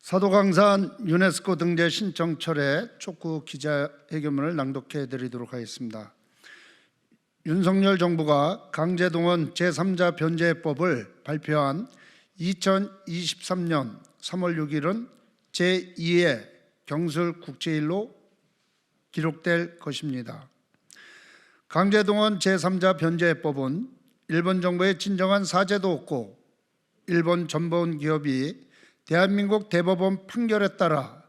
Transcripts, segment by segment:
사도강산 유네스코 등재 신청철의 촉구 기자회견문을 낭독해 드리도록 하겠습니다. 윤석열 정부가 강제동원 제3자 변제법을 발표한 2023년 3월 6일은 제2의 경술국제일로 기록될 것입니다. 강제동원 제3자 변제법은 일본 정부의 진정한 사죄도 없고 일본 전범 기업이 대한민국 대법원 판결에 따라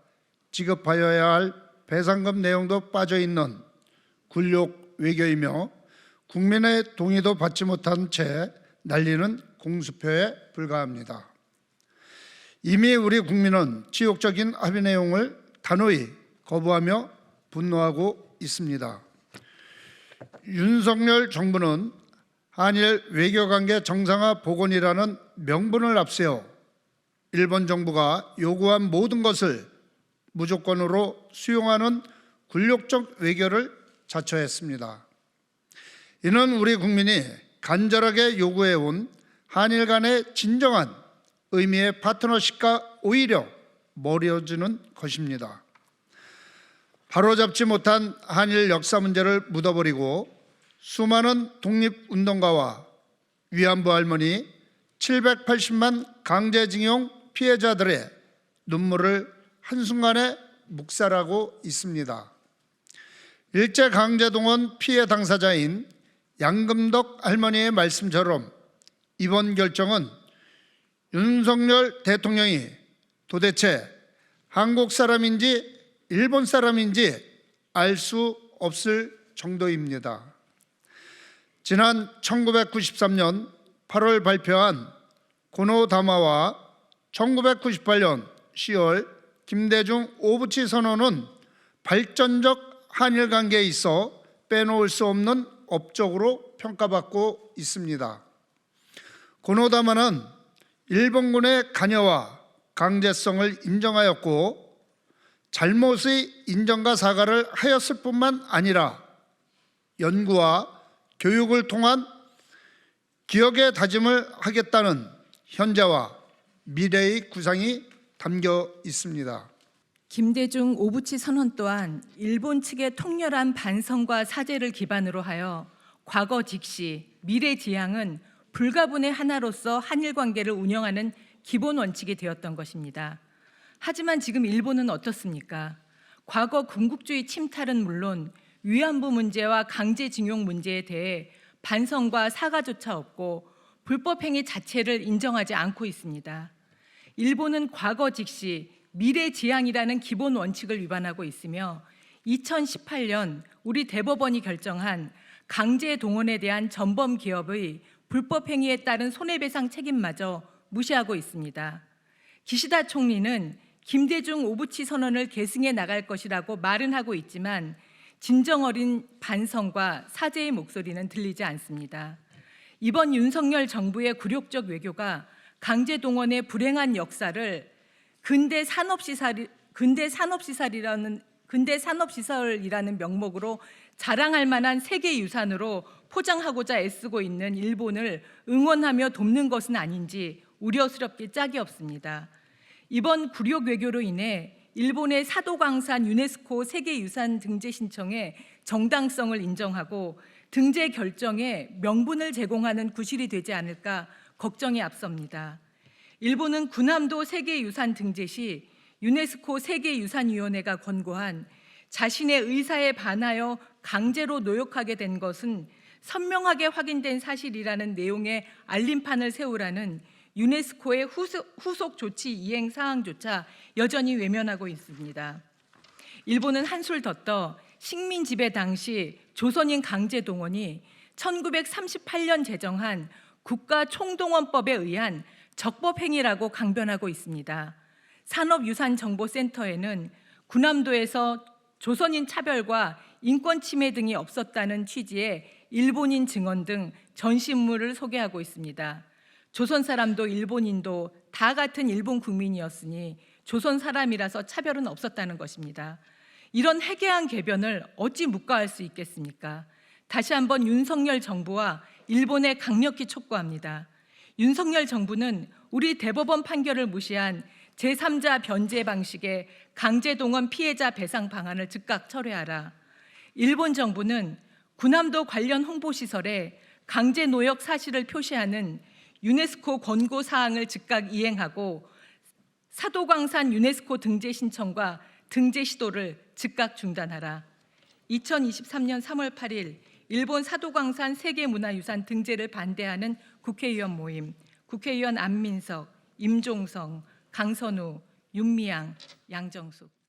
지급하여야 할 배상금 내용도 빠져있는 굴욕 외교이며 국민의 동의도 받지 못한 채 날리는 공수표에 불과합니다. 이미 우리 국민은 지욕적인 합의 내용을 단호히 거부하며 분노하고 있습니다. 윤석열 정부는 한일 외교관계 정상화 복원이라는 명분을 앞세워 일본 정부가 요구한 모든 것을 무조건으로 수용하는 굴욕적 외교를 자처했습니다. 이는 우리 국민이 간절하게 요구해온 한일 간의 진정한 의미의 파트너십과 오히려 멀어지는 것입니다. 바로잡지 못한 한일 역사 문제를 묻어버리고 수많은 독립운동가와 위안부 할머니 780만 강제징용 피해자들의 눈물을 한순간에 묵살하고 있습니다. 일제강제동원 피해 당사자인 양금덕 할머니의 말씀처럼 이번 결정은 윤석열 대통령이 도대체 한국 사람인지 일본 사람인지 알 수 없을 정도입니다. 지난 1993년 8월 발표한 고노다마와 1998년 10월 김대중 오부치 선언은 발전적 한일 관계에 있어 빼놓을 수 없는 업적으로 평가받고 있습니다. 고노다마는 일본군의 관여와 강제성을 인정하였고 잘못의 인정과 사과를 하였을 뿐만 아니라 연구와 교육을 통한 기억의 다짐을 하겠다는 현재와 미래의 구상이 담겨 있습니다. 김대중 오부치 선언 또한 일본 측의 통렬한 반성과 사죄를 기반으로 하여 과거 직시, 미래 지향은 불가분의 하나로서 한일 관계를 운영하는 기본 원칙이 되었던 것입니다. 하지만 지금 일본은 어떻습니까? 과거 군국주의 침탈은 물론 위안부 문제와 강제징용 문제에 대해 반성과 사과조차 없고 불법행위 자체를 인정하지 않고 있습니다. 일본은 과거 직시, 미래 지향이라는 기본 원칙을 위반하고 있으며 2018년 우리 대법원이 결정한 강제 동원에 대한 전범 기업의 불법행위에 따른 손해배상 책임마저 무시하고 있습니다. 기시다 총리는 김대중 오부치 선언을 계승해 나갈 것이라고 말은 하고 있지만 진정 어린 반성과 사죄의 목소리는 들리지 않습니다. 이번 윤석열 정부의 굴욕적 외교가 강제 동원의 불행한 역사를 근대 산업시설이라는 명목으로 자랑할 만한 세계유산으로 포장하고자 애쓰고 있는 일본을 응원하며 돕는 것은 아닌지 우려스럽게 짝이 없습니다. 이번 굴욕 외교로 인해 일본의 사도강산 유네스코 세계유산 등재 신청에 정당성을 인정하고 등재 결정에 명분을 제공하는 구실이 되지 않을까 걱정이 앞섭니다. 일본은 군함도 세계유산 등재 시 유네스코 세계유산위원회가 권고한 자신의 의사에 반하여 강제로 노역하게 된 것은 선명하게 확인된 사실이라는 내용의 알림판을 세우라는 유네스코의 후속 조치 이행 사항조차 여전히 외면하고 있습니다. 일본은 한술 더 떠 식민 지배 당시 조선인 강제 동원이 1938년 제정한 국가총동원법에 의한 적법행위라고 강변하고 있습니다. 산업유산정보센터에는 군함도에서 조선인 차별과 인권 침해 등이 없었다는 취지의 일본인 증언 등 전신물을 소개하고 있습니다. 조선 사람도 일본인도 다 같은 일본 국민이었으니 조선 사람이라서 차별은 없었다는 것입니다. 이런 해괴한 궤변을 어찌 묵과할 수 있겠습니까? 다시 한번 윤석열 정부와 일본에 강력히 촉구합니다. 윤석열 정부는 우리 대법원 판결을 무시한 제3자 변제 방식의 강제동원 피해자 배상 방안을 즉각 철회하라. 일본 정부는 군함도 관련 홍보시설에 강제 노역 사실을 표시하는 유네스코 권고 사항을 즉각 이행하고 사도광산 유네스코 등재 신청과 등재 시도를 즉각 중단하라. 2023년 3월 8일 일본 사도광산 세계문화유산 등재를 반대하는 국회의원 모임, 국회의원 안민석, 임종성, 강선우, 윤미향, 양정숙.